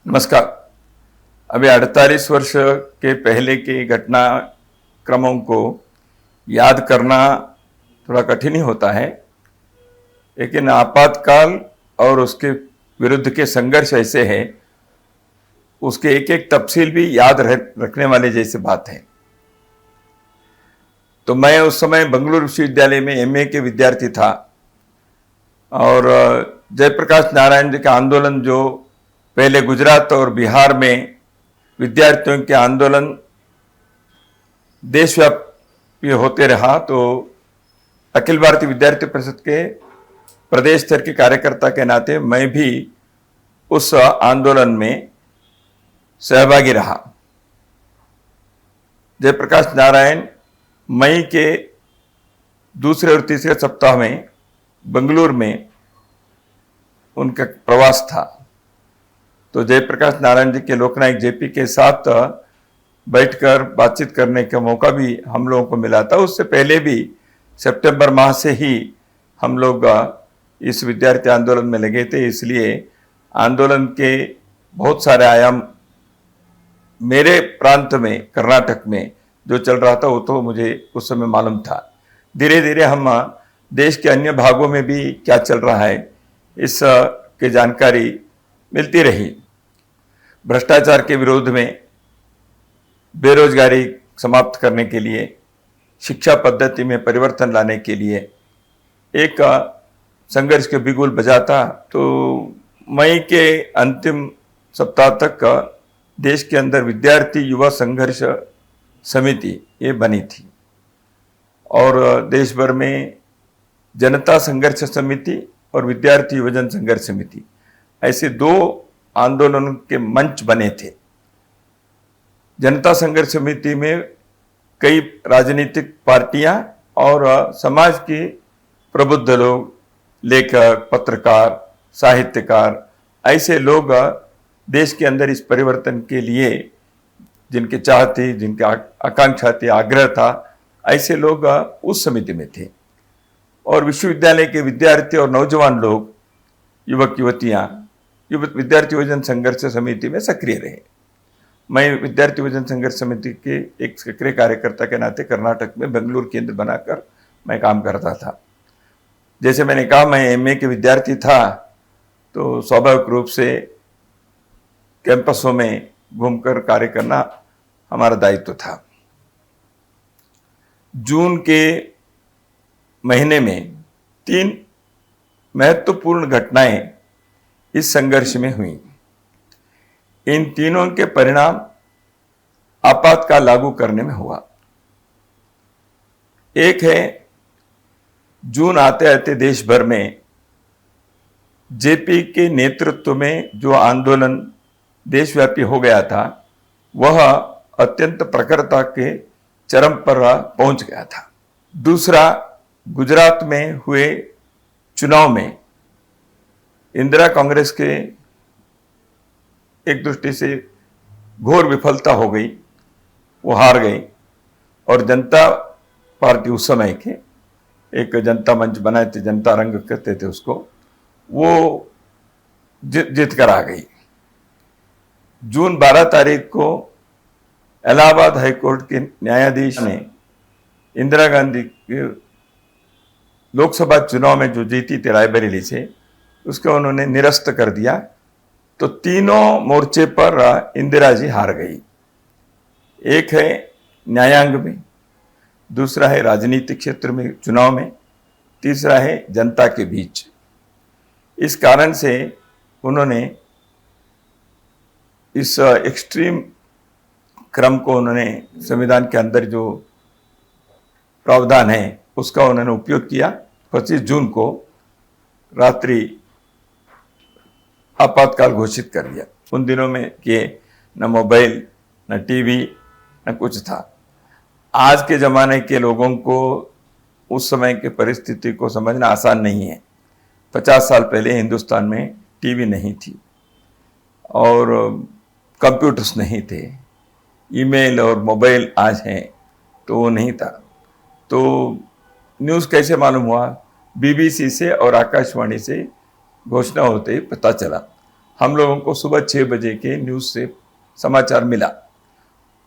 नमस्कार। अभी 48 वर्ष के पहले के घटनाक्रमों को याद करना थोड़ा कठिन ही होता है, लेकिन आपातकाल और उसके विरुद्ध के संघर्ष ऐसे हैं, उसके एक एक तफसील भी याद रखने वाले जैसे बात है। तो मैं उस समय बंगलुरु विश्वविद्यालय में एमए के विद्यार्थी था और जयप्रकाश नारायण जी का आंदोलन जो पहले गुजरात और बिहार में विद्यार्थियों के आंदोलन देशव्यापी होते रहा, तो अखिल भारतीय विद्यार्थी परिषद के प्रदेश स्तर के कार्यकर्ता के नाते मैं भी उस आंदोलन में सहभागी रहा। जयप्रकाश नारायण मई के दूसरे और तीसरे सप्ताह में बेंगलुरु में उनका प्रवास था। तो जयप्रकाश नारायण जी के लोकनायक जेपी के साथ बैठकर बातचीत करने का मौका भी हम लोगों को मिला था। उससे पहले भी सितंबर माह से ही हम लोग इस विद्यार्थी आंदोलन में लगे थे, इसलिए आंदोलन के बहुत सारे आयाम मेरे प्रांत में कर्नाटक में जो चल रहा था वो तो मुझे उस समय मालूम था। धीरे धीरे हम देश के अन्य भागों में भी क्या चल रहा है इस की जानकारी मिलती रही। भ्रष्टाचार के विरोध में, बेरोजगारी समाप्त करने के लिए, शिक्षा पद्धति में परिवर्तन लाने के लिए एक संघर्ष के बिगुल बजाता। तो मई के अंतिम सप्ताह तक देश के अंदर विद्यार्थी युवा संघर्ष समिति ये बनी थी और देश भर में जनता संघर्ष समिति और विद्यार्थी युवजन संघर्ष समिति ऐसे दो आंदोलनों के मंच बने थे। जनता संघर्ष समिति में कई राजनीतिक पार्टियां और समाज के प्रबुद्ध लोग, लेखक, पत्रकार, साहित्यकार, ऐसे लोग देश के अंदर इस परिवर्तन के लिए जिनके चाह थी, जिनके आकांक्षा थी, आग्रह था, ऐसे लोग उस समिति में थे। और विश्वविद्यालय के विद्यार्थी और नौजवान लोग, युवक युवतियां विद्यार्थी युवजन संघर्ष समिति में सक्रिय रहे। मैं विद्यार्थी युवजन संघर्ष समिति के एक सक्रिय कार्यकर्ता के नाते कर्नाटक में बेंगलुरु केंद्र बनाकर मैं काम करता था। जैसे मैंने कहा, मैं एमए के विद्यार्थी था, तो स्वाभाविक रूप से कैंपसों में घूमकर कार्य करना हमारा दायित्व था। जून के महीने में 3 महत्वपूर्ण घटनाएं इस संघर्ष में हुई। इन तीनों के परिणाम आपातकाल लागू करने में हुआ। एक है, जून आते आते देश भर में जेपी के नेतृत्व में जो आंदोलन देशव्यापी हो गया था वह अत्यंत प्रखरता के चरम पर पहुंच गया था। दूसरा, गुजरात में हुए चुनाव में इंदिरा कांग्रेस के एक दृष्टि से घोर विफलता हो गई, वो हार गई और जनता पार्टी उस समय के एक जनता मंच बनाए थे, जनता रंग कहते थे उसको, वो जीत कर आ गई। जून 12 तारीख को इलाहाबाद हाईकोर्ट के न्यायाधीश ने इंदिरा गांधी के लोकसभा चुनाव में जो जीती थी रायबरेली से, उसको उन्होंने निरस्त कर दिया। तो तीनों मोर्चे पर इंदिरा जी हार गई। एक है न्यायांग में, दूसरा है राजनीतिक क्षेत्र में चुनाव में, तीसरा है जनता के बीच। इस कारण से उन्होंने इस एक्सट्रीम क्रम को उन्होंने संविधान के अंदर जो प्रावधान है उसका उन्होंने उपयोग किया। 25 जून को रात्रि आपातकाल घोषित कर दिया। उन दिनों में कि न मोबाइल, न टीवी, न कुछ था। आज के ज़माने के लोगों को उस समय के परिस्थिति को समझना आसान नहीं है। 50 साल पहले हिंदुस्तान में टीवी नहीं थी और कंप्यूटर्स नहीं थे, ईमेल और मोबाइल आज हैं, तो वो नहीं था। तो न्यूज़ कैसे मालूम हुआ? बीबीसी से और आकाशवाणी से घोषणा होते ही पता चला। हम लोगों को सुबह 6 बजे के न्यूज़ से समाचार मिला।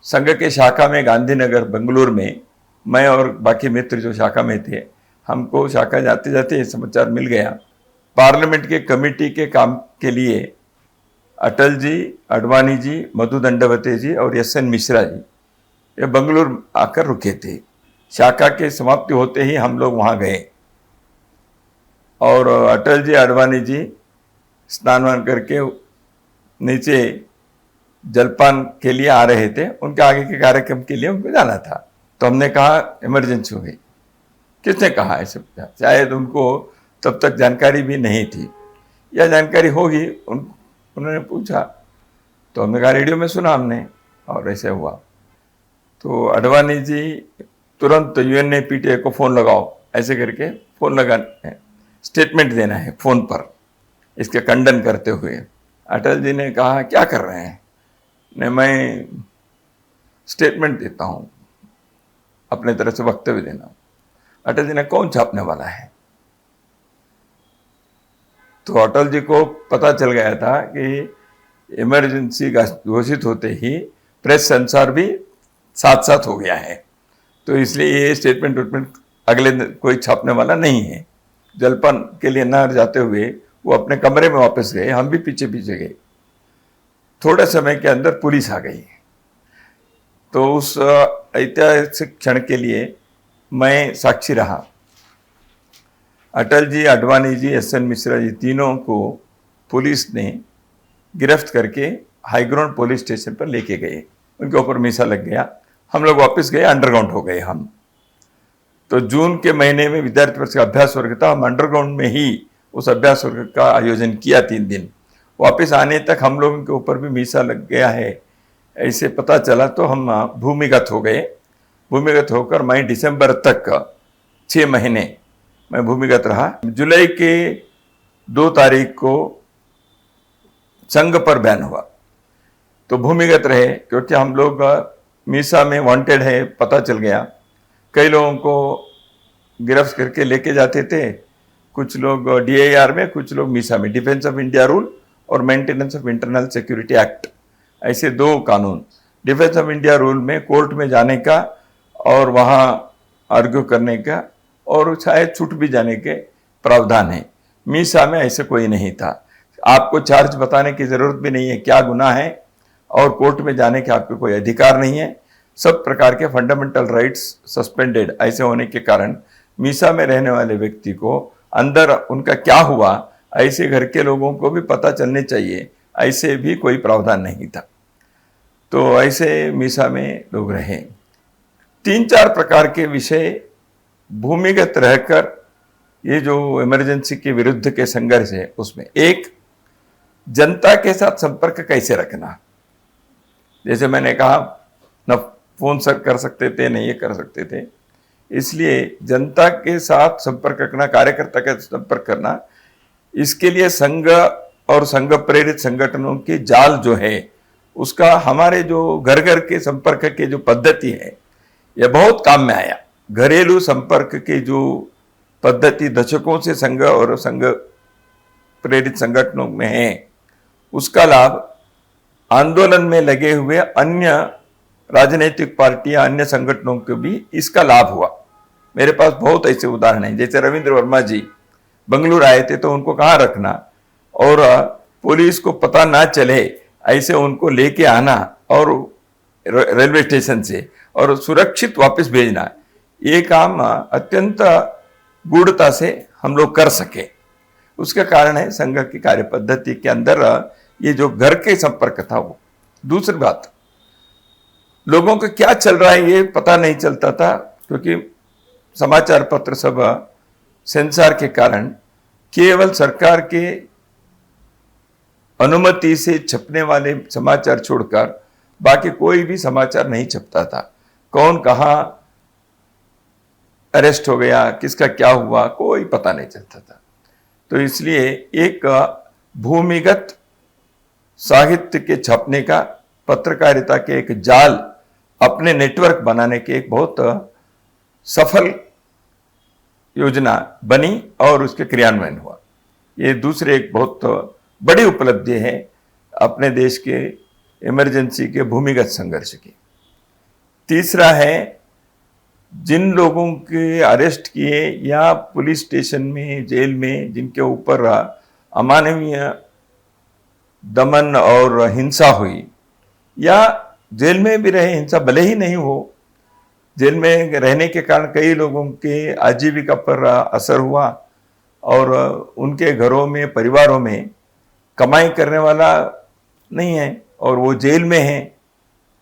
संघ के शाखा में गांधीनगर बेंगलुरु में मैं और बाकी मित्र जो शाखा में थे, हमको शाखा जाते जाते ये समाचार मिल गया। पार्लियामेंट के कमेटी के काम के लिए अटल जी, अडवाणी जी, मधु दंडवते जी और एस.एन. मिश्रा जी ये बेंगलुरु आकर रुके थे। शाखा के समाप्ति होते ही हम लोग वहाँ गए और अटल जी, अडवाणी जी स्नान वान करके नीचे जलपान के लिए आ रहे थे। उनके आगे के कार्यक्रम के लिए उनको जाना था। तो हमने कहा इमरजेंसी हो गई। किसने कहा ऐसे? शायद उनको तब तक जानकारी भी नहीं थी या जानकारी होगी, उन्होंने पूछा। तो हमने कहा रेडियो में सुना हमने और ऐसे हुआ। तो अडवाणी जी तुरंत UNAPTA को फ़ोन लगाओ, ऐसे करके फ़ोन लगाना है, स्टेटमेंट देना है फ़ोन पर इसके खंडन करते हुए। अटल जी ने कहा क्या कर रहे हैं? नहीं, मैं स्टेटमेंट देता हूँ, अपने तरफ से वक्तव्य देना। अटल जी ने कौन छापने वाला है? तो अटल जी को पता चल गया था कि इमरजेंसी घोषित होते ही प्रेस सेंसर भी साथ साथ हो गया है, तो इसलिए ये स्टेटमेंट अगले कोई छापने वाला नहीं है। जलपान के लिए न जाते हुए वो अपने कमरे में वापस गए, हम भी पीछे पीछे गए। थोड़े समय के अंदर पुलिस आ गई। तो उस ऐतिहासिक क्षण के लिए मैं साक्षी रहा। अटल जी, अडवाणी जी, एस.एन. मिश्रा जी तीनों को पुलिस ने गिरफ्त करके हाईग्राउंड पुलिस स्टेशन पर लेके गए। उनके ऊपर मीसा लग गया। हम लोग वापस गए, अंडरग्राउंड हो गए हम। तो जून के महीने में विद्यार्थी परिषद का अभ्यास वर्ग था। हम अंडरग्राउंड में ही उस अभ्यास वर्ग का आयोजन किया 3 दिन। वापस आने तक हम लोगों के ऊपर भी मीसा लग गया है ऐसे पता चला, तो हम भूमिगत हो गए। भूमिगत होकर मैं दिसंबर तक 6 महीने मैं भूमिगत रहा। जुलाई के 2 तारीख को संघ पर बैन हुआ, तो भूमिगत रहे क्योंकि हम लोग मीसा में वांटेड है पता चल गया। कई लोगों को गिरफ्त करके लेके जाते थे, कुछ लोग DIR में, कुछ लोग मीसा में। डिफेंस ऑफ इंडिया रूल और maintenance of internal security act, ऐसे 2 कानून। डिफेंस ऑफ इंडिया रूल में कोर्ट में जाने का और वहाँ आर्ग्यू करने का और शायद छूट भी जाने के प्रावधान है। मीसा में ऐसे कोई नहीं था। आपको चार्ज बताने की जरूरत भी नहीं है, क्या गुनाह है, और कोर्ट में जाने के आपको कोई अधिकार नहीं है। सब प्रकार के फंडामेंटल राइट्स सस्पेंडेड ऐसे होने के कारण मीसा में रहने वाले व्यक्ति को अंदर उनका क्या हुआ ऐसे घर के लोगों को भी पता चलने चाहिए, ऐसे भी कोई प्रावधान नहीं था। तो ऐसे मीसा में लोग रहे। 3-4 प्रकार के विषय भूमिगत रहकर ये जो इमरजेंसी के विरुद्ध के संघर्ष है उसमें, एक जनता के साथ संपर्क कैसे रखना। जैसे मैंने कहा न फोन सर कर सकते थे न ये कर सकते थे, इसलिए जनता के साथ संपर्क रखना, कार्यकर्ता के संपर्क करना, इसके लिए संघ और संघ प्रेरित संगठनों की जाल जो है उसका हमारे जो घर घर के संपर्क के जो पद्धति है यह बहुत काम में आया। घरेलू संपर्क की जो पद्धति दशकों से संघ और संघ प्रेरित संगठनों में है, उसका लाभ आंदोलन में लगे हुए अन्य राजनीतिक पार्टियां, अन्य संगठनों को भी इसका लाभ हुआ। मेरे पास बहुत ऐसे उदाहरण हैं। जैसे रविंद्र वर्मा जी बेंगलुरु आए थे तो उनको कहाँ रखना और पुलिस को पता ना चले ऐसे उनको लेके आना और रेलवे स्टेशन से और सुरक्षित वापस भेजना, ये काम अत्यंत गूढ़ता से हम लोग कर सके। उसका कारण है संघ की कार्य पद्धति के अंदर ये जो घर के संपर्क था वो। दूसरी बात, लोगों को क्या चल रहा है ये पता नहीं चलता था क्योंकि समाचार पत्र सब सेंसर के कारण केवल सरकार के अनुमति से छपने वाले समाचार छोड़कर बाकी कोई भी समाचार नहीं छपता था। कौन कहाँ अरेस्ट हो गया, किसका क्या हुआ, कोई पता नहीं चलता था। तो इसलिए एक भूमिगत साहित्य के छपने का, पत्रकारिता के एक जाल अपने नेटवर्क बनाने के एक बहुत सफल योजना बनी और उसके क्रियान्वयन हुआ। ये दूसरे एक बहुत बड़ी उपलब्धि है अपने देश के इमरजेंसी के भूमिगत संघर्ष की। तीसरा है, जिन लोगों के अरेस्ट किए या पुलिस स्टेशन में, जेल में जिनके ऊपर अमानवीय दमन और हिंसा हुई, या जेल में भी रहे, हिंसा भले ही नहीं हो, जेल में रहने के कारण कई लोगों के आजीविका पर असर हुआ और उनके घरों में, परिवारों में कमाई करने वाला नहीं है और वो जेल में है।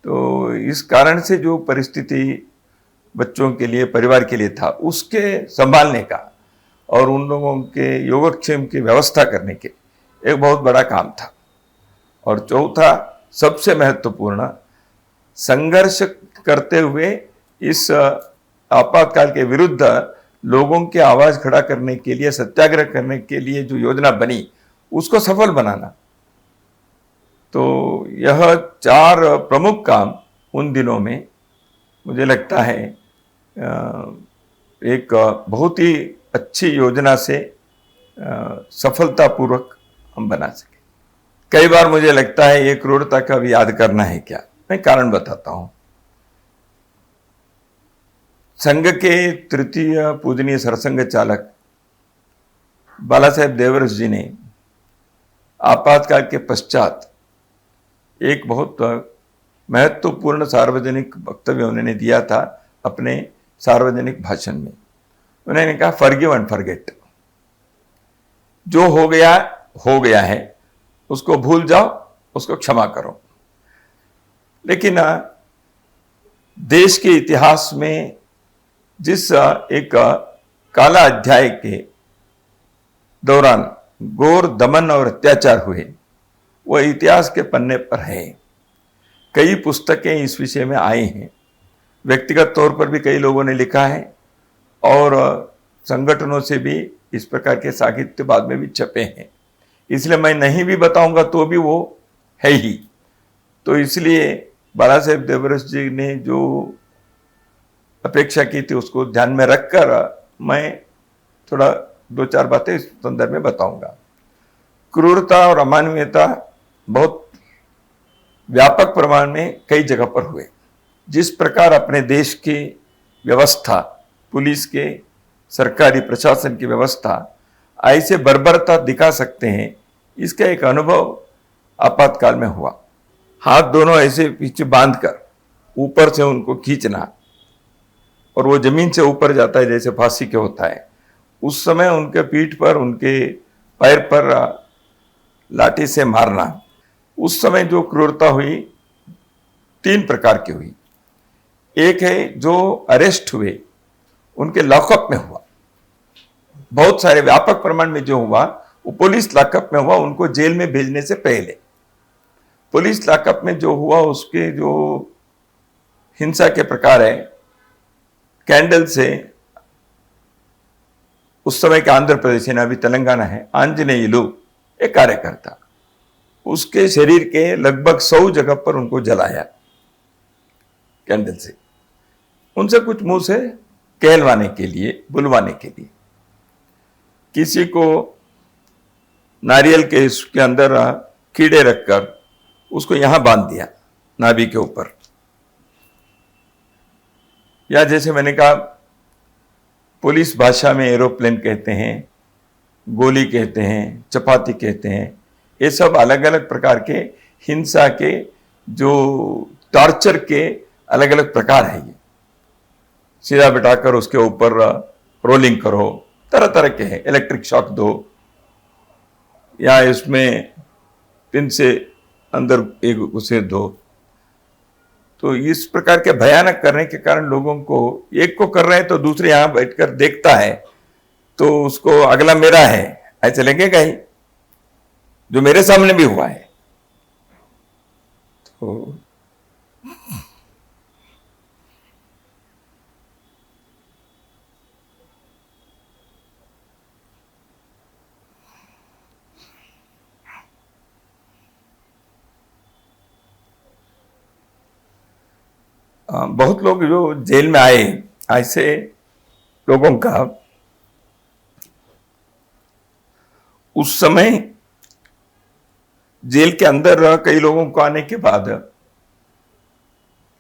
तो इस कारण से जो परिस्थिति बच्चों के लिए, परिवार के लिए था, उसके संभालने का और उन लोगों के योगक्षेम की व्यवस्था करने के एक बहुत बड़ा काम था। और चौथा, सबसे महत्वपूर्ण, संघर्ष करते हुए इस आपातकाल के विरुद्ध लोगों की आवाज खड़ा करने के लिए, सत्याग्रह करने के लिए जो योजना बनी, उसको सफल बनाना। तो यह 4 प्रमुख काम उन दिनों में मुझे लगता है एक बहुत ही अच्छी योजना से सफलतापूर्वक हम बना सके। कई बार मुझे लगता है ये क्रूरता का भी याद करना है क्या। मैं कारण बताता हूं। संघ के तृतीय पूजनीय सरसंघ चालक बाला साहेब देवरस जी ने आपातकाल के पश्चात एक बहुत महत्वपूर्ण सार्वजनिक वक्तव्य उन्होंने दिया था अपने सार्वजनिक भाषण में। उन्होंने कहा, फॉरगिव एंड फॉरगेट। जो हो गया है, उसको भूल जाओ, उसको क्षमा करो। लेकिन देश के इतिहास में जिस एक काला अध्याय के दौरान घोर दमन और अत्याचार हुए, वह इतिहास के पन्ने पर है। कई पुस्तकें इस विषय में आई हैं, व्यक्तिगत तौर पर भी कई लोगों ने लिखा है और संगठनों से भी इस प्रकार के साहित्य बाद में भी छपे हैं। इसलिए मैं नहीं भी बताऊंगा तो भी वो है ही। तो इसलिए बाला साहेब देवरस जी ने जो अपेक्षा की थी उसको ध्यान में रखकर मैं थोड़ा 2-4 बातें इस संदर्भ में बताऊंगा। क्रूरता और अमानवीयता बहुत व्यापक प्रमाण में कई जगह पर हुए। जिस प्रकार अपने देश की व्यवस्था, पुलिस के, सरकारी प्रशासन की व्यवस्था ऐसे बर्बरता दिखा सकते हैं, इसका एक अनुभव आपातकाल में हुआ। हाथ दोनों ऐसे पीछे बांधकर ऊपर से उनको खींचना और वो जमीन से ऊपर जाता है जैसे फांसी के होता है। उस समय उनके पीठ पर, उनके पैर पर लाठी से मारना। उस समय जो क्रूरता हुई 3 प्रकार की हुई। एक है जो अरेस्ट हुए उनके लॉकअप में हुआ। बहुत सारे व्यापक प्रमाण में जो हुआ वो पुलिस लॉकअप में हुआ, उनको जेल में भेजने से पहले। पुलिस लॉकअप में जो हुआ उसके जो हिंसा के प्रकार है, कैंडल से, उस समय के आंध्र प्रदेश है, अभी तेलंगाना है, आंजनेयुलु एक कार्यकर्ता, उसके शरीर के लगभग 100 जगह पर उनको जलाया कैंडल से। उनसे कुछ मुंह से कहलवाने के लिए, बुलवाने के लिए। किसी को नारियल के इसके अंदर कीड़े रखकर उसको यहां बांध दिया नाभि के ऊपर। या जैसे मैंने कहा, पुलिस भाषा में एरोप्लेन कहते हैं, गोली कहते हैं, चपाती कहते हैं। ये सब अलग अलग प्रकार के हिंसा के, जो टॉर्चर के अलग अलग प्रकार है। ये सीधा बिठाकर उसके ऊपर रोलिंग करो, तरह तरह के हैं। इलेक्ट्रिक शॉक दो, या इसमें पिन से अंदर एक उसे दो। तो इस प्रकार के भयानक करने के कारण लोगों को, एक को कर रहे हैं तो दूसरे यहां बैठकर देखता है तो उसको अगला मेरा है ऐसे लगेगा ही, जो मेरे सामने भी हुआ है। तो बहुत लोग जो जेल में आए, ऐसे लोगों का उस समय जेल के अंदर कई लोगों को आने के बाद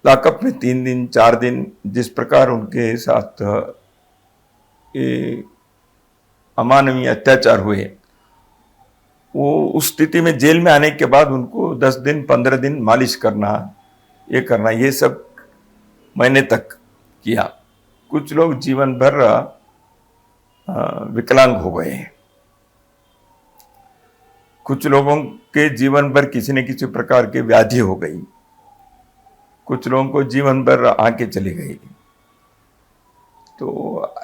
लॉकअप में 3 दिन 4 दिन जिस प्रकार उनके साथ ये अमानवीय अत्याचार हुए, वो उस स्थिति में जेल में आने के बाद उनको 10 दिन 15 दिन मालिश करना, ये सब महीने तक किया। कुछ लोग जीवन भर विकलांग हो गए। कुछ लोगों के जीवन भर किसी न किसी प्रकार की व्याधि हो गई। कुछ लोगों को जीवन भर आंखें चली गई। तो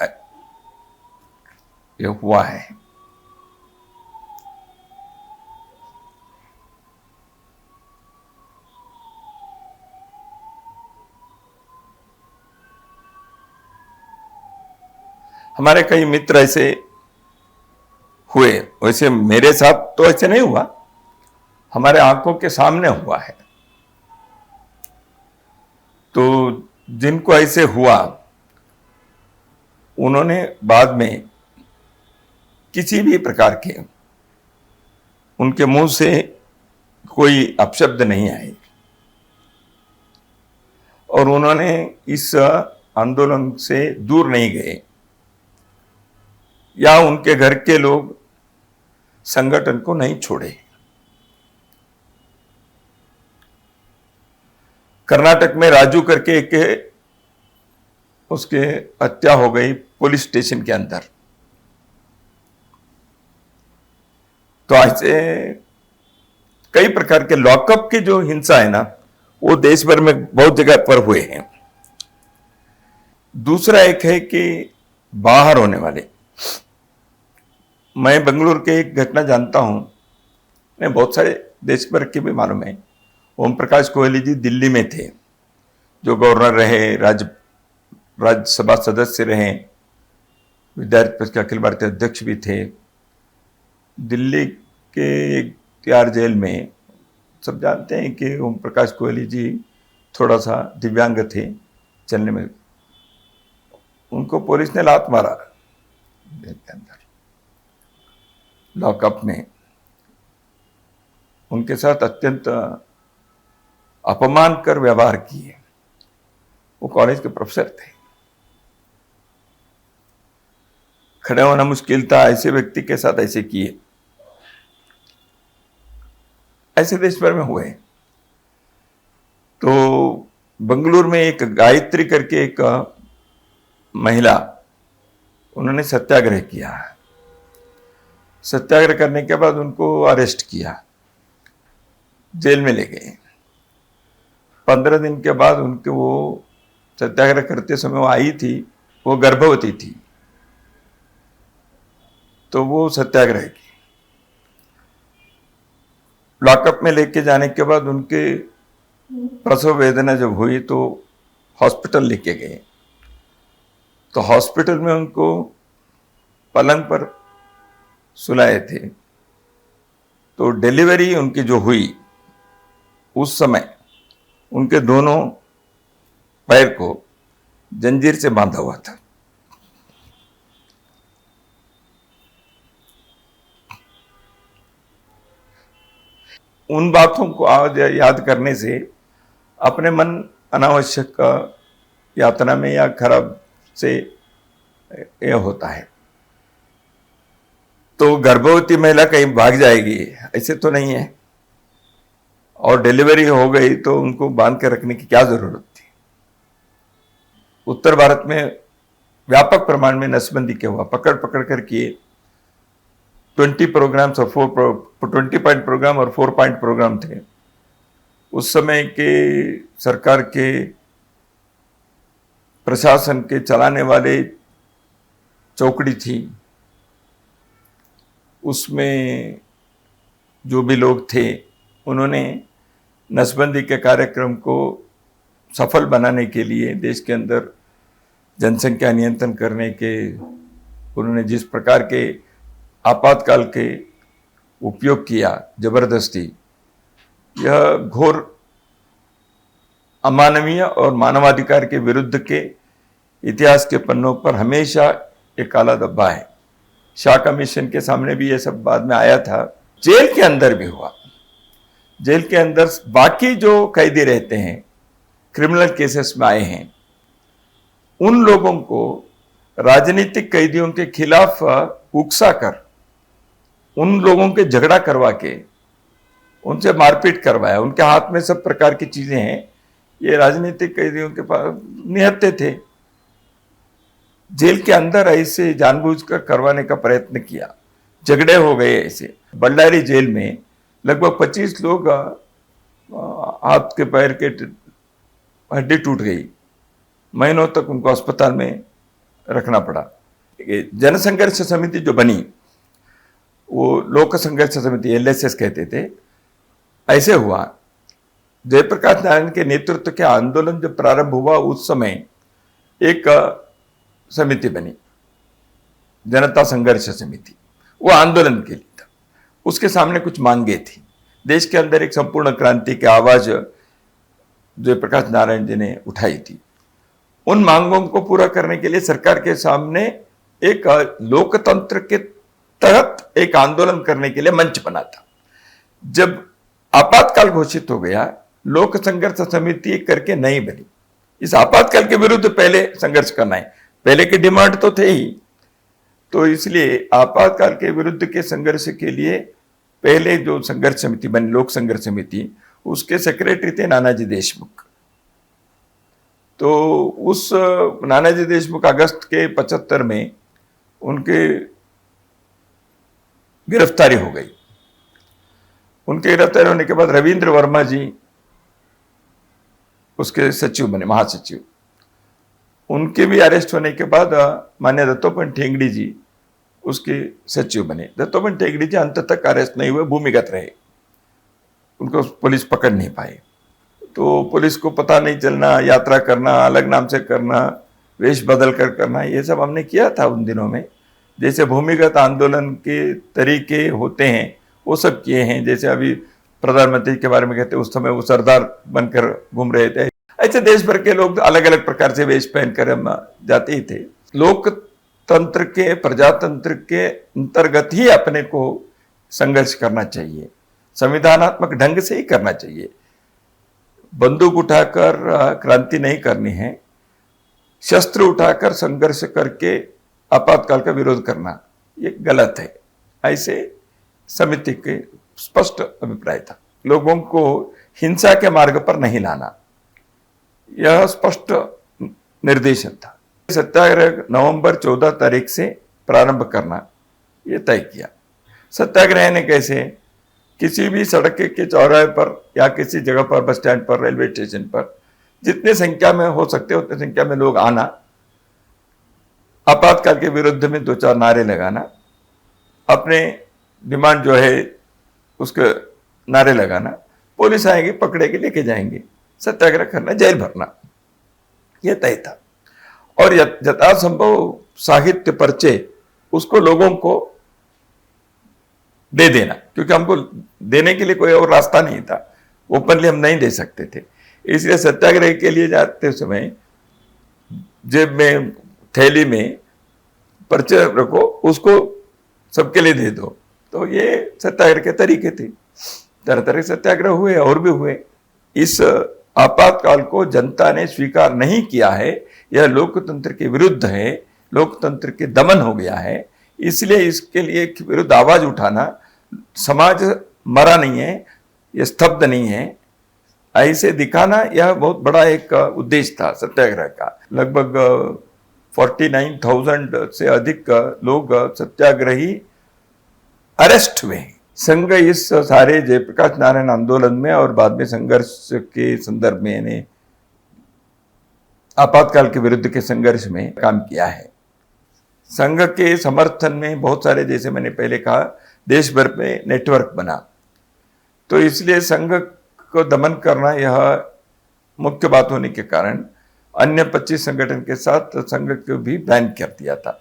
ये हुआ है। हमारे कई मित्र ऐसे हुए, वैसे मेरे साथ तो ऐसे नहीं हुआ, हमारे आंखों के सामने हुआ है। तो जिनको ऐसे हुआ, उन्होंने बाद में किसी भी प्रकार के उनके मुंह से कोई अपशब्द नहीं आए और उन्होंने इस आंदोलन से दूर नहीं गए या उनके घर के लोग संगठन को नहीं छोड़े। कर्नाटक में राजू करके एक उसके हत्या हो गई पुलिस स्टेशन के अंदर। तो ऐसे कई प्रकार के लॉकअप की जो हिंसा है ना, वो देश भर में बहुत जगह पर हुए हैं। दूसरा एक है कि बाहर होने वाले, मैं बेंगलुरु के एक घटना जानता हूं, मैं बहुत सारे देश भर के भी मालूम है। ओम प्रकाश कोहली जी दिल्ली में थे, जो गवर्नर रहे, राज्यसभा सदस्य रहे, विद्यार्थी परिषद के अखिल भारतीय अध्यक्ष भी थे। दिल्ली के एक तिहाड़ जेल में सब जानते हैं कि ओम प्रकाश कोहली जी थोड़ा सा दिव्यांग थे चलने में। उनको पुलिस ने लात मारा जेल के अंदर, लॉकअप में। उनके साथ अत्यंत अपमानकर व्यवहार किए। वो कॉलेज के प्रोफेसर थे। खड़े होना मुश्किल था, ऐसे व्यक्ति के साथ ऐसे किए। ऐसे देश भर में हुए। तो बेंगलुरु में एक गायत्री करके एक महिला, उन्होंने सत्याग्रह किया। सत्याग्रह करने के बाद उनको अरेस्ट किया, जेल में ले गए। 15 दिन के बाद उनके, वो सत्याग्रह करते समय वो आई थी, वो गर्भवती थी, तो वो सत्याग्रह की। लॉकअप में लेके जाने के बाद उनके प्रसव वेदना जब हुई तो हॉस्पिटल लेके गए। तो हॉस्पिटल में उनको पलंग पर सुलाए थे। तो डिलीवरी उनकी जो हुई, उस समय उनके दोनों पैर को जंजीर से बांधा हुआ था। उन बातों को आज याद करने से अपने मन अनावश्यक यातना में या खराब से यह होता है। तो गर्भवती महिला कहीं भाग जाएगी ऐसे तो नहीं है, और डिलीवरी हो गई तो उनको बांध कर रखने की क्या जरूरत थी। उत्तर भारत में व्यापक प्रमाण में नसबंदी क्या हुआ, पकड़ पकड़ कर किए। 20 प्रोग्राम्स और 20 पॉइंट प्रोग्राम और 4 पॉइंट प्रोग्राम थे। उस समय के सरकार के प्रशासन के चलाने वाले चौकड़ी थी, उसमें जो भी लोग थे उन्होंने नसबंदी के कार्यक्रम को सफल बनाने के लिए देश के अंदर जनसंख्या नियंत्रण करने के उन्होंने जिस प्रकार के आपातकाल के उपयोग किया, जबरदस्ती, यह घोर अमानवीय और मानवाधिकार के विरुद्ध के इतिहास के पन्नों पर हमेशा एक काला धब्बा है। शाह कमीशन के सामने भी यह सब बाद में आया था, जेल के अंदर भी हुआ। जेल के अंदर बाकी जो कैदी रहते हैं, क्रिमिनल केसेस में आए हैं, उन लोगों को राजनीतिक कैदियों के खिलाफ उकसा कर, उन लोगों के झगड़ा करवा के उनसे मारपीट करवाया। उनके हाथ में सब प्रकार की चीजें हैं। ये राजनीतिक कैदियों के पास निहत्थे थे। जेल के अंदर ऐसे जानबूझकर करवाने का प्रयत्न किया, झगड़े हो गए ऐसे। बल्लारी जेल में लगभग 25 लोग हाथ के पैर के हड्डी टूट गई, महीनों तक उनको अस्पताल में रखना पड़ा। जनसंघर्ष समिति जो बनी वो लोक संघर्ष समिति, LSS कहते थे। ऐसे हुआ, जयप्रकाश नारायण के नेतृत्व के आंदोलन जब प्रारंभ हुआ उस समय एक समिति बनी, जनता संघर्ष समिति। वो आंदोलन के लिए था। उसके सामने कुछ मांगे थी। देश के अंदर एक संपूर्ण क्रांति की आवाज जयप्रकाश नारायण जी ने उठाई थी। उन मांगों को पूरा करने के लिए सरकार के सामने एक लोकतंत्र के तहत एक आंदोलन करने के लिए मंच बना था। जब आपातकाल घोषित हो गया, लोक संघर्ष समिति करके नहीं बनी। इस आपातकाल के विरुद्ध पहले संघर्ष करना है, पहले के डिमांड तो थे ही। तो इसलिए आपातकाल के विरुद्ध के संघर्ष के लिए पहले जो संघर्ष समिति बनी, लोक संघर्ष समिति, उसके सेक्रेटरी थे नानाजी देशमुख। तो उस नानाजी देशमुख अगस्त के 75 में उनके गिरफ्तारी हो गई। उनके गिरफ्तारी होने के बाद रविंद्र वर्मा जी उसके सचिव बने, महासचिव। उनके भी अरेस्ट होने के बाद माननीय दत्तोपंत ठेंगड़ी जी उसके सचिव बने। दत्तोपंत ठेंगड़ी जी अंत तक अरेस्ट नहीं हुए, भूमिगत रहे। उनको पुलिस पकड़ नहीं पाए। तो पुलिस को पता नहीं चलना, यात्रा करना, अलग नाम से करना, वेश बदल कर करना, ये सब हमने किया था उन दिनों में। जैसे भूमिगत आंदोलन के तरीके होते हैं वो सब किए हैं। जैसे अभी प्रधानमंत्री के बारे में कहते हैं, उस समय वो सरदार बनकर घूम रहे थे। ऐसे देश भर के लोग अलग अलग प्रकार से वेश पहनकर हम जाते ही थे। लोकतंत्र के, प्रजातंत्र के अंतर्गत ही अपने को संघर्ष करना चाहिए, संविधानात्मक ढंग से ही करना चाहिए। बंदूक उठाकर क्रांति नहीं करनी है, शस्त्र उठाकर संघर्ष करके आपातकाल का विरोध करना ये गलत है। ऐसे समिति के स्पष्ट अभिप्राय था। लोगों को हिंसा के मार्ग पर नहीं लाना, यह स्पष्ट निर्देशन था। सत्याग्रह नवंबर 14 तारीख से प्रारंभ करना यह तय किया। सत्याग्रह ने कैसे, किसी भी सड़क के चौराहे पर या किसी जगह पर, बस स्टैंड पर, रेलवे स्टेशन पर जितने संख्या में हो सकते उतने संख्या में लोग आना, आपातकाल के विरुद्ध में 2-4 नारे लगाना, अपने डिमांड जो है उसके नारे लगाना, पुलिस आएगी, पकड़ेगी, लेके जाएंगे, सत्याग्रह करना, जेल भरना, यह तय था। और यथासंभव साहित्य पर्चे उसको लोगों को दे देना, क्योंकि हमको देने के लिए कोई और रास्ता नहीं था, ओपनली हम नहीं दे सकते थे। इसलिए सत्याग्रह के लिए जाते समय जेब में, थैली में पर्चे रखो, उसको सबके लिए दे दो। तो ये सत्याग्रह के तरीके थे। तरह तरह के सत्याग्रह हुए और भी हुए। इस आपातकाल को जनता ने स्वीकार नहीं किया है, यह लोकतंत्र के विरुद्ध है, लोकतंत्र के दमन हो गया है। इसलिए इसके लिए विरुद्ध आवाज उठाना, समाज मरा नहीं है, यह स्तब्ध नहीं है, ऐसे दिखाना, यह बहुत बड़ा एक उद्देश्य था सत्याग्रह का। लगभग 49,000 से अधिक लोग सत्याग्रही अरेस्ट हुए। संघ इस सारे जयप्रकाश नारायण आंदोलन में और बाद में संघर्ष के संदर्भ में यानी आपातकाल के विरुद्ध के संघर्ष में काम किया है। संघ के समर्थन में बहुत सारे, जैसे मैंने पहले कहा, देश भर में नेटवर्क बना। तो इसलिए संघ को दमन करना यह मुख्य बात होने के कारण अन्य 25 संगठन के साथ संघ को भी बैन कर दिया था।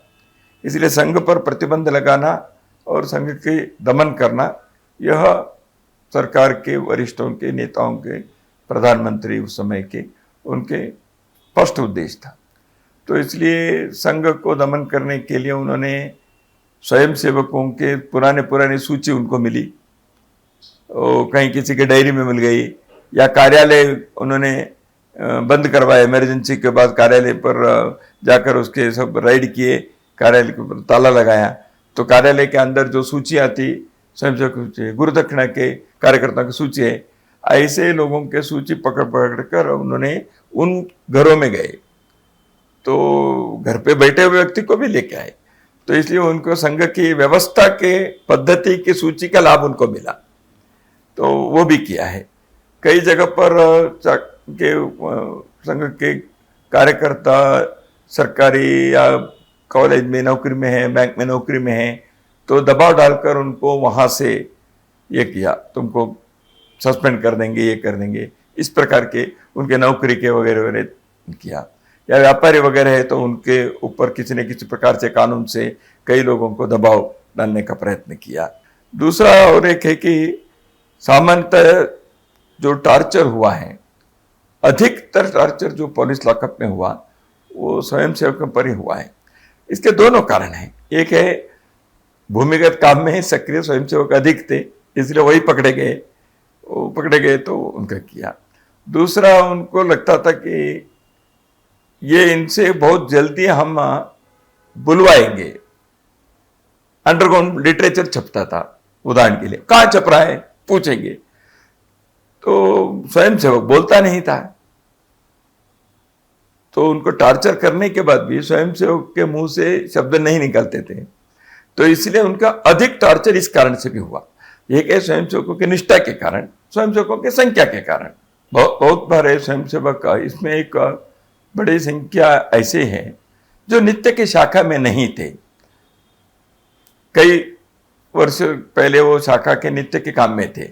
इसलिए संघ पर प्रतिबंध लगाना और संघ के दमन करना यह सरकार के वरिष्ठों के, नेताओं के, प्रधानमंत्री उस समय के, उनके स्पष्ट उद्देश्य था। तो इसलिए संघ को दमन करने के लिए उन्होंने स्वयंसेवकों के पुराने सूची उनको मिली, वो कहीं किसी के डायरी में मिल गई, या कार्यालय उन्होंने बंद करवाया, इमरजेंसी के बाद कार्यालय पर जाकर उसके सब राइड किए, कार्यालय के ऊपर ताला लगाया, तो कार्यालय के अंदर जो सूचियाँ थी स्वयंसेवक सूची, गुरुदक्षिणा के कार्यकर्ताओं की सूची है, ऐसे लोगों के सूची पकड़ पकड़ कर उन्होंने उन घरों में गए, तो घर पे बैठे हुए व्यक्ति को भी लेके आए। तो इसलिए उनको संघ की व्यवस्था के पद्धति की सूची का लाभ उनको मिला, तो वो भी किया है। कई जगह पर संघ के कार्यकर्ता सरकारी या कॉलेज में नौकरी में है, बैंक में नौकरी में है, तो दबाव डालकर उनको वहाँ से ये किया, तुमको सस्पेंड कर देंगे, ये कर देंगे, इस प्रकार के उनके नौकरी के वगैरह वगैरह किया। या व्यापारी वगैरह है तो उनके ऊपर किसी न किसी प्रकार से कानून से कई लोगों को दबाव डालने का प्रयत्न किया। दूसरा और एक है कि सामान्यतः जो टार्चर हुआ है, अधिकतर टार्चर जो पुलिस लॉकअप में हुआ वो स्वयंसेवकों पर ही हुआ है। इसके दोनों कारण हैं। एक है भूमिगत काम में सक्रिय स्वयंसेवक अधिक थे, इसलिए वही पकड़े गए, वो पकड़े गए तो उनका किया। दूसरा, उनको लगता था कि ये इनसे बहुत जल्दी हम बुलवाएंगे। अंडरग्राउंड लिटरेचर छपता था, उदाहरण के लिए, कहाँ छप रहा है पूछेंगे, तो स्वयंसेवक बोलता नहीं था, तो उनको टार्चर करने के बाद भी स्वयंसेवक के मुंह से शब्द नहीं निकलते थे, तो इसलिए उनका अधिक टार्चर इस कारण से भी हुआ। एक है स्वयंसेवकों की निष्ठा के कारण, स्वयंसेवकों की संख्या के कारण। बहुत बार स्वयंसेवक का इसमें एक बड़ी संख्या ऐसे हैं जो नित्य की शाखा में नहीं थे। कई वर्ष पहले वो शाखा के नित्य के काम में थे,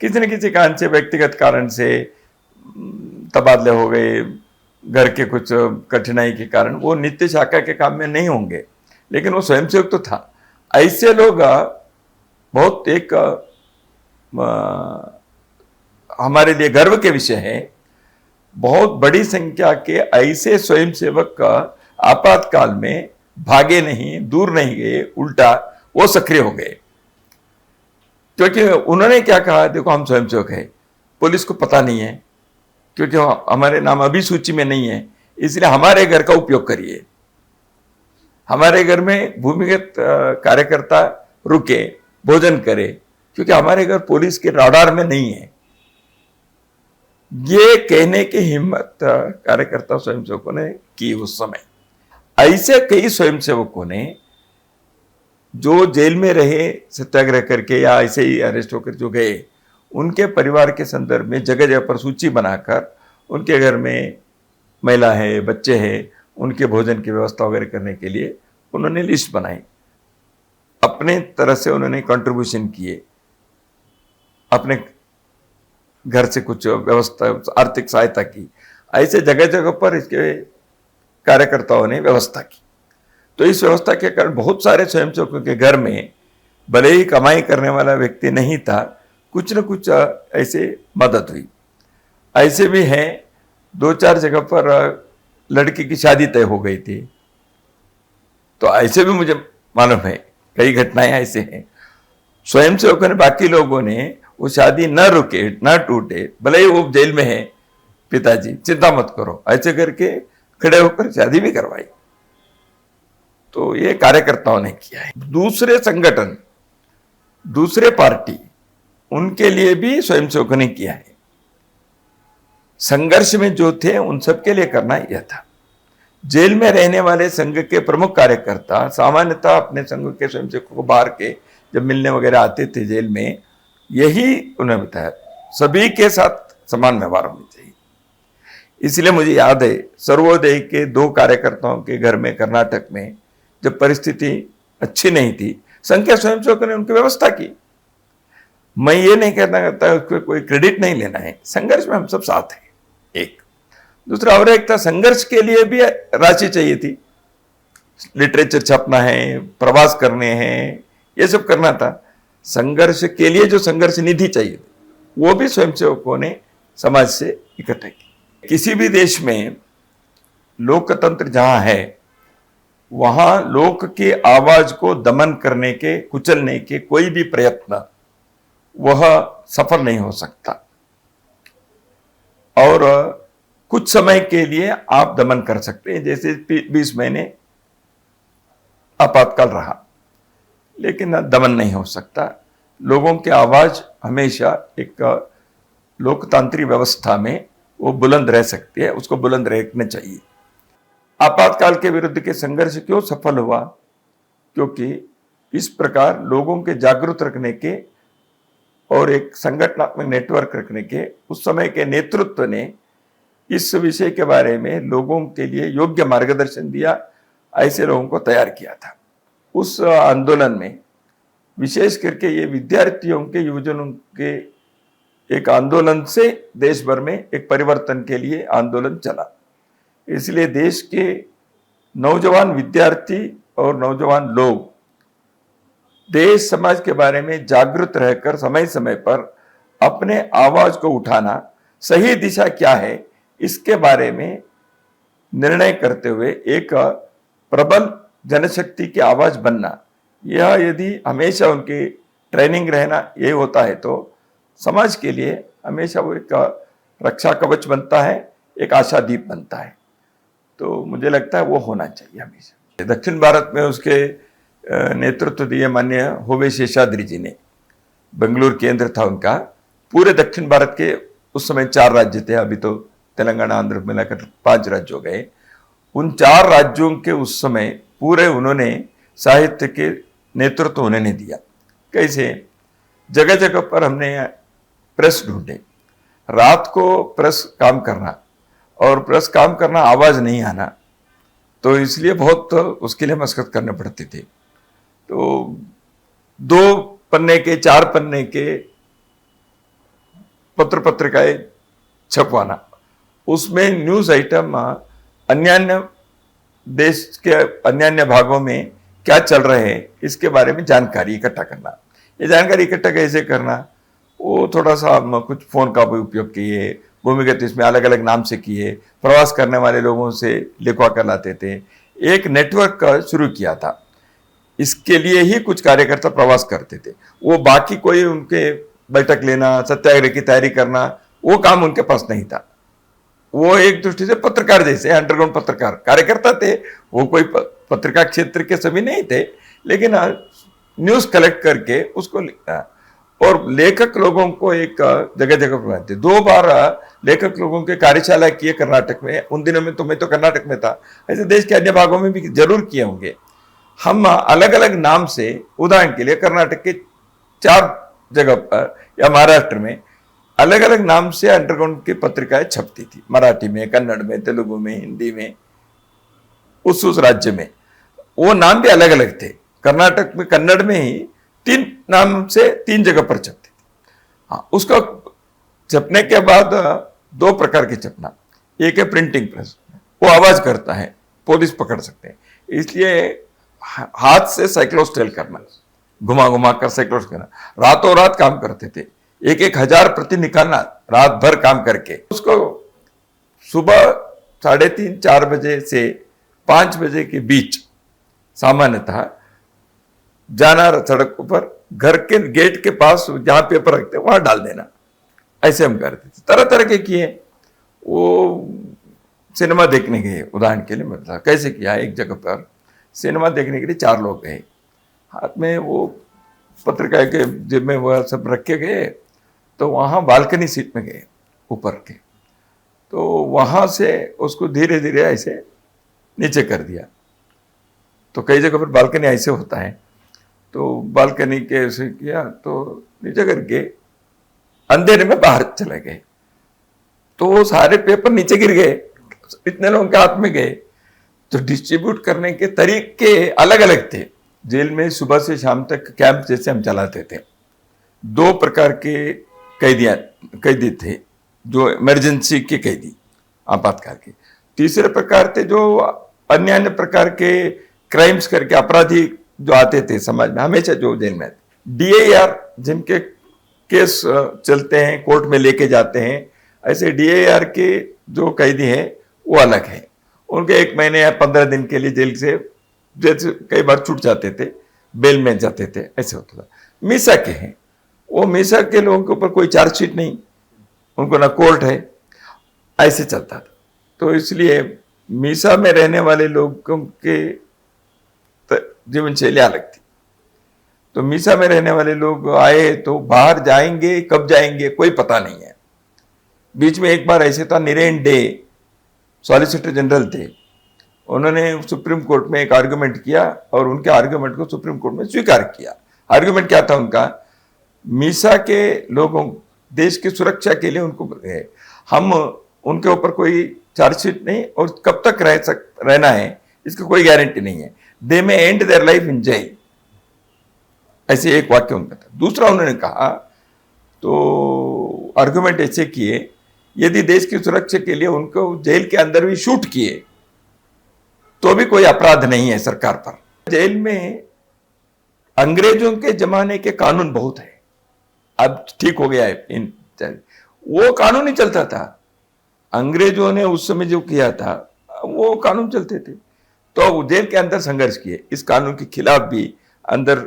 किसी न किसी कारण से, व्यक्तिगत कारण से तबादले हो गए, घर के कुछ कठिनाई के कारण वो नित्य शाखा के काम में नहीं होंगे, लेकिन वो स्वयंसेवक तो था। ऐसे लोग बहुत एक हमारे लिए गर्व के विषय है। बहुत बड़ी संख्या के ऐसे स्वयंसेवक का आपातकाल में भागे नहीं, दूर नहीं गए, उल्टा वो सक्रिय हो गए, क्योंकि उन्होंने क्या कहा, देखो हम स्वयंसेवक है, पुलिस को पता नहीं है क्योंकि हमारे नाम अभी सूची में नहीं है, इसलिए हमारे घर का उपयोग करिए। हमारे घर में भूमिगत कार्यकर्ता रुके, भोजन करे, क्योंकि हमारे घर पुलिस के राडार में नहीं है। ये कहने की हिम्मत कार्यकर्ता स्वयंसेवकों ने की उस समय। ऐसे कई स्वयंसेवकों ने जो जेल में रहे सत्याग्रह करके या ऐसे ही अरेस्ट होकर जो गए, उनके परिवार के संदर्भ में जगह जगह पर सूची बनाकर उनके घर में महिला है, बच्चे हैं, उनके भोजन की व्यवस्था वगैरह करने के लिए उन्होंने लिस्ट बनाई। अपने तरह से उन्होंने कंट्रीब्यूशन किए, अपने घर से कुछ व्यवस्था, आर्थिक सहायता की। ऐसे जगह जगह पर इसके कार्यकर्ताओं ने व्यवस्था की। तो इस व्यवस्था के कारण बहुत सारे स्वयंसेवकों के घर में भले ही कमाई करने वाला व्यक्ति नहीं था, कुछ न कुछ ऐसे मदद हुई। ऐसे भी हैं, 2-4 जगह पर लड़की की शादी तय हो गई थी, तो ऐसे भी मुझे मालूम है, कई घटनाएं ऐसे हैं। स्वयंसेवकों ने, बाकी लोगों ने वो शादी न रुके, न टूटे, भले ही वो जेल में है, पिताजी चिंता मत करो, ऐसे करके खड़े होकर शादी भी करवाई। तो ये कार्यकर्ताओं ने किया है। दूसरे संगठन, दूसरे पार्टी, उनके लिए भी स्वयंसेवकों ने किया है। संघर्ष में जो थे उन सबके लिए करना यह था। जेल में रहने वाले संघ के प्रमुख कार्यकर्ता सामान्यतः अपने संघ के स्वयंसेवकों को बाहर के जब मिलने वगैरह आते थे जेल में, यही उन्होंने बताया, सभी के साथ समान व्यवहार होना चाहिए। इसलिए मुझे याद है, सर्वोदय के 2 कार्यकर्ताओं के घर में कर्नाटक में जब परिस्थिति अच्छी नहीं थी, संघ के स्वयंसेवकों ने उनकी व्यवस्था की। मैं ये नहीं कहना चाहता, उसको कोई क्रेडिट नहीं लेना है, संघर्ष में हम सब साथ हैं। एक दूसरा और एक था, संघर्ष के लिए भी राशि चाहिए थी, लिटरेचर छपना है, प्रवास करने हैं, ये सब करना था। संघर्ष के लिए जो संघर्ष निधि चाहिए, वो भी स्वयंसेवकों ने समाज से इकट्ठा की। किसी भी देश में लोकतंत्र जहां है, वहां लोक की आवाज को दमन करने के, कुचलने के कोई भी प्रयत्न वह सफल नहीं हो सकता। और कुछ समय के लिए आप दमन कर सकते हैं, जैसे 20 महीने आपातकाल रहा, लेकिन दमन नहीं हो सकता। लोगों की आवाज हमेशा एक लोकतांत्रिक व्यवस्था में वो बुलंद रह सकती है, उसको बुलंद रखना चाहिए। आपातकाल के विरुद्ध के संघर्ष क्यों सफल हुआ? क्योंकि इस प्रकार लोगों के जागरूक रखने के और एक संगठनात्मक नेटवर्क रखने के उस समय के नेतृत्व ने इस विषय के बारे में लोगों के लिए योग्य मार्गदर्शन दिया, ऐसे लोगों को तैयार किया था। उस आंदोलन में विशेष करके ये विद्यार्थियों के, युवजनों के एक आंदोलन से देश भर में एक परिवर्तन के लिए आंदोलन चला। इसलिए देश के नौजवान विद्यार्थी और नौजवान लोग देश समाज के बारे में जागरूक रहकर समय समय पर अपने आवाज को उठाना, सही दिशा क्या है इसके बारे में निर्णय करते हुए एक प्रबल जनशक्ति की आवाज बनना, यह यदि हमेशा उनकी ट्रेनिंग रहना ये होता है तो समाज के लिए हमेशा वो एक रक्षा कवच बनता है, एक आशादीप बनता है। तो मुझे लगता है वो होना चाहिए हमेशा। दक्षिण भारत में उसके नेतृत्व दिए माननीय होवे शेषाद्री जी ने, बेंगलुरु केंद्र था उनका। पूरे दक्षिण भारत के उस समय 4 राज्य थे, अभी तो तेलंगाना आंध्र मिलाकर 5 राज्य हो गए। उन 4 राज्यों के उस समय पूरे उन्होंने साहित्य के नेतृत्व उन्होंने दिया। कैसे? जगह जगह पर हमने प्रेस ढूंढे, रात को प्रेस काम करना, और प्रेस काम करना आवाज नहीं आना, तो इसलिए बहुत उसके लिए मशक्कत करने पड़ती थी। तो 2 पन्ने के 4 पन्ने के पत्र पत्रिकाएं छपवाना, उसमें न्यूज आइटम अन्य देश के अन्य भागों में क्या चल रहे हैं इसके बारे में जानकारी इकट्ठा करना। ये जानकारी इकट्ठा कैसे करना, वो थोड़ा सा हम कुछ फोन का भी उपयोग किए, भूमिगत इसमें अलग अलग नाम से किए, प्रवास करने वाले लोगों से लिखवा कर लाते थे, एक नेटवर्क का शुरू किया था। इसके लिए ही कुछ कार्यकर्ता प्रवास करते थे, वो बाकी कोई उनके बैठक लेना, सत्याग्रह की तैयारी करना, वो काम उनके पास नहीं था। वो एक दृष्टि से पत्रकार जैसे अंडरग्राउंड पत्रकार कार्यकर्ता थे, वो कोई पत्रिका क्षेत्र के सभी नहीं थे, लेकिन न्यूज कलेक्ट करके उसको लिखना। और लेखक लोगों को एक जगह जगह पर बनाते। 2 बार लेखक लोगों के कार्यशाला किए कर्नाटक में, उन दिनों में तो मैं तो कर्नाटक में था, ऐसे देश के अन्य भागों में भी जरूर किए होंगे। हम अलग अलग नाम से, उदाहरण के लिए कर्नाटक के 4 जगह पर या महाराष्ट्र में अलग अलग नाम से अंडरग्राउंड की पत्रिकाएं छपती थी, मराठी में, कन्नड़ में, तेलुगु में, हिंदी में, उस राज्य में वो नाम भी अलग अलग थे। कर्नाटक में कन्नड़ में ही 3 नाम से 3 जगह पर छपती थी। हाँ, उसका छपने के बाद 2 प्रकार के छपना, एक है प्रिंटिंग प्रेस, वो आवाज करता है, पुलिस पकड़ सकते हैं, इसलिए हाथ से साइक्लोस्टेल करना, घुमा घुमा कर साइक्लोस्टेल करना, रातों रात काम करते थे, 1,000 प्रति निकालना रात भर काम करके। उसको सुबह 3:30-4 बजे से 5 बजे के बीच सामान्यतः जाना, सड़क पर घर के गेट के पास जहां पेपर रखते वहां डाल देना, ऐसे हम करते थे। तरह तरह के किए। वो सिनेमा देखने गए, उदाहरण के लिए मतलब कैसे किया, एक जगह पर सिनेमा देखने के लिए 4 लोग गए, हाथ में वो पत्रिका के जेब में वह सब रखे गए, तो वहां बालकनी सीट में गए ऊपर के, तो वहां से उसको धीरे धीरे ऐसे नीचे कर दिया। तो कई जगह पर बालकनी ऐसे होता है, तो बालकनी के ऐसे किया तो नीचे करके अंधेरे में बाहर चले गए, तो वो सारे पेपर नीचे गिर गए, इतने लोगों के हाथ में गए। तो डिस्ट्रीब्यूट करने के तरीके अलग अलग थे। जेल में सुबह से शाम तक कैंप जैसे हम चलाते थे। 2 प्रकार के कैदी थे, जो इमरजेंसी के कैदी, आपातकाल के। तीसरे प्रकार थे जो अन्य प्रकार के क्राइम्स करके अपराधी जो आते थे समाज में, हमेशा जो जेल में DAR, जिनके केस चलते हैं, कोर्ट में लेके जाते हैं, ऐसे DAR के जो कैदी हैं वो अलग है। उनके 1 महीने या 15 दिन के लिए जेल से जैसे कई बार छूट जाते थे, बेल में जाते थे, ऐसे होता था। मीसा के हैं, वो मीसा के लोगों के ऊपर कोई चार्जशीट नहीं, उनको ना कोर्ट है, ऐसे चलता था। तो इसलिए मीसा में रहने वाले लोगों के जीवन शैली अलग थी। तो मीसा में रहने वाले लोग आए तो बाहर जाएंगे, कब जाएंगे कोई पता नहीं है। बीच में एक बार ऐसे था, नीरेन डे सॉलिसिटर जनरल थे, उन्होंने सुप्रीम कोर्ट में एक आर्गुमेंट किया और उनके आर्गुमेंट को सुप्रीम कोर्ट में स्वीकार किया। आर्गुमेंट क्या था उनका? मीसा के लोगों देश की सुरक्षा के लिए उनको हम उनके ऊपर कोई चार्जशीट नहीं और कब तक रहना है इसकी कोई गारंटी नहीं है। They may end their life in jail, ऐसे एक वाक्य उनका था। दूसरा उन्होंने कहा, तो आर्गुमेंट ऐसे किए, यदि देश की सुरक्षा के लिए उनको जेल के अंदर भी शूट किए तो भी कोई अपराध नहीं है सरकार पर। जेल में अंग्रेजों के जमाने के कानून बहुत है, अब ठीक हो गया है, वो कानून ही चलता था। अंग्रेजों ने उस समय जो किया था वो कानून चलते थे, तो जेल के अंदर संघर्ष किए, इस कानून के खिलाफ भी अंदर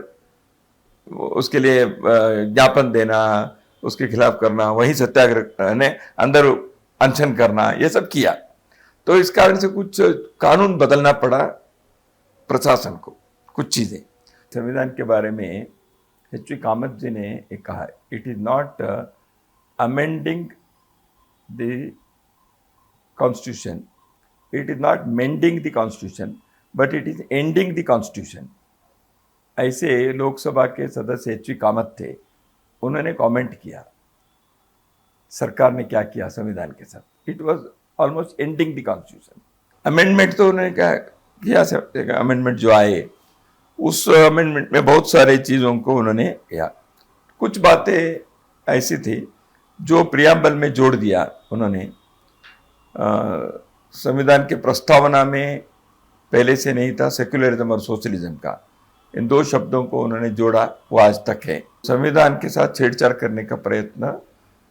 उसके लिए ज्ञापन देना, उसके खिलाफ करना, वहीं सत्याग्रह ने अंदर अनशन करना, ये सब किया। तो इस कारण से कुछ कानून बदलना पड़ा प्रशासन को, कुछ चीजें। संविधान के बारे में एच.वी. कामत जी ने एक कहा, it is not amending the constitution, it is not mending the constitution, but it is ending the constitution. ऐसे लोकसभा के सदस्य एच.वी. कामत थे, उन्होंने कमेंट किया सरकार ने क्या किया संविधान के साथ, it was almost ending the constitution. Amendment तो उन्होंने क्या किया, अमेंडमेंट जो आए उस अमेंडमेंट में बहुत सारे चीज़ों को उन्होंने किया। कुछ बातें ऐसी थी जो प्रियम्बल में जोड़ दिया उन्होंने, संविधान के प्रस्तावना में पहले से नहीं था, सेक्युलरिज्म और सोशलिज्म का, इन दो शब्दों को उन्होंने जोड़ा, वो आज तक है। संविधान के साथ छेड़छाड़ करने का प्रयत्न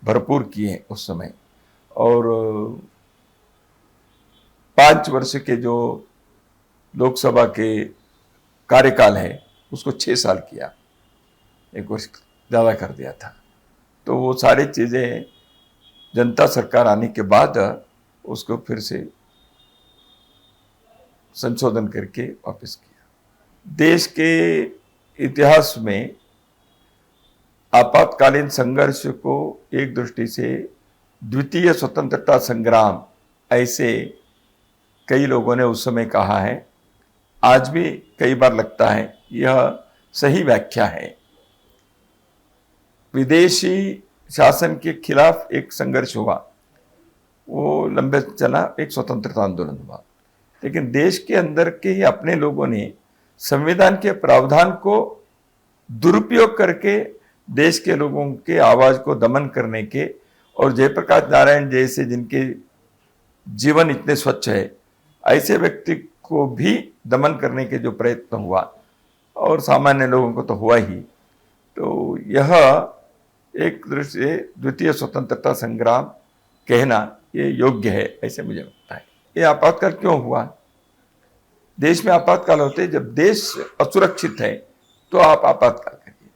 भरपूर किए उस समय, और 5 वर्ष के जो लोकसभा के कार्यकाल है उसको 6 साल किया, 1 वर्ष ज़्यादा कर दिया था। तो वो सारी चीज़ें जनता सरकार आने के बाद उसको फिर से संशोधन करके वापस किया। देश के इतिहास में आपातकालीन संघर्ष को एक दृष्टि से द्वितीय स्वतंत्रता संग्राम ऐसे कई लोगों ने उस समय कहा है, आज भी कई बार लगता है यह सही व्याख्या है। विदेशी शासन के खिलाफ एक संघर्ष हुआ, वो लंबे चला, एक स्वतंत्रता आंदोलन हुआ, लेकिन देश के अंदर के ही अपने लोगों ने संविधान के प्रावधान को दुरुपयोग करके देश के लोगों के आवाज को दमन करने के, और जयप्रकाश नारायण जैसे जिनके जीवन इतने स्वच्छ है ऐसे व्यक्ति को भी दमन करने के जो प्रयत्न हुआ, और सामान्य लोगों को तो हुआ ही, तो यह एक दृष्टि से द्वितीय स्वतंत्रता संग्राम कहना ये योग्य है, ऐसे मुझे लगता है। ये आपातकाल क्यों हुआ? देश में आपातकाल होते जब देश असुरक्षित है तो आप आपातकाल करिए।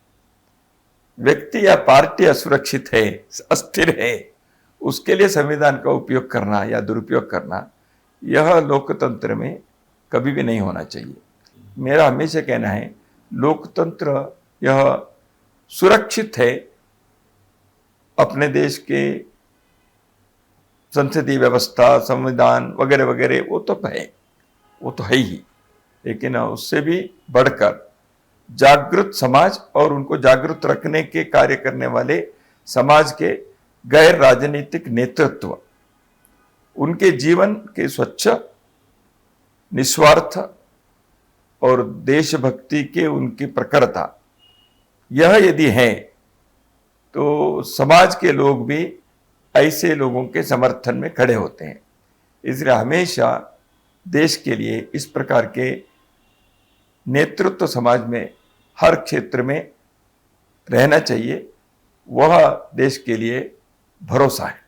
व्यक्ति या पार्टी असुरक्षित है, अस्थिर है, उसके लिए संविधान का उपयोग करना या दुरुपयोग करना यह लोकतंत्र में कभी भी नहीं होना चाहिए। मेरा हमेशा कहना है लोकतंत्र यह सुरक्षित है, अपने देश के संसदीय व्यवस्था, संविधान वगैरह वगैरह वो तो है ही, लेकिन उससे भी बढ़कर जागृत समाज और उनको जागृत रखने के कार्य करने वाले समाज के गैर राजनीतिक नेतृत्व, उनके जीवन के स्वच्छ, निस्वार्थ और देशभक्ति के उनकी प्रखरता, यह यदि है तो समाज के लोग भी ऐसे लोगों के समर्थन में खड़े होते हैं। इसलिए हमेशा देश के लिए इस प्रकार के नेतृत्व समाज में हर क्षेत्र में रहना चाहिए, वह देश के लिए भरोसा है।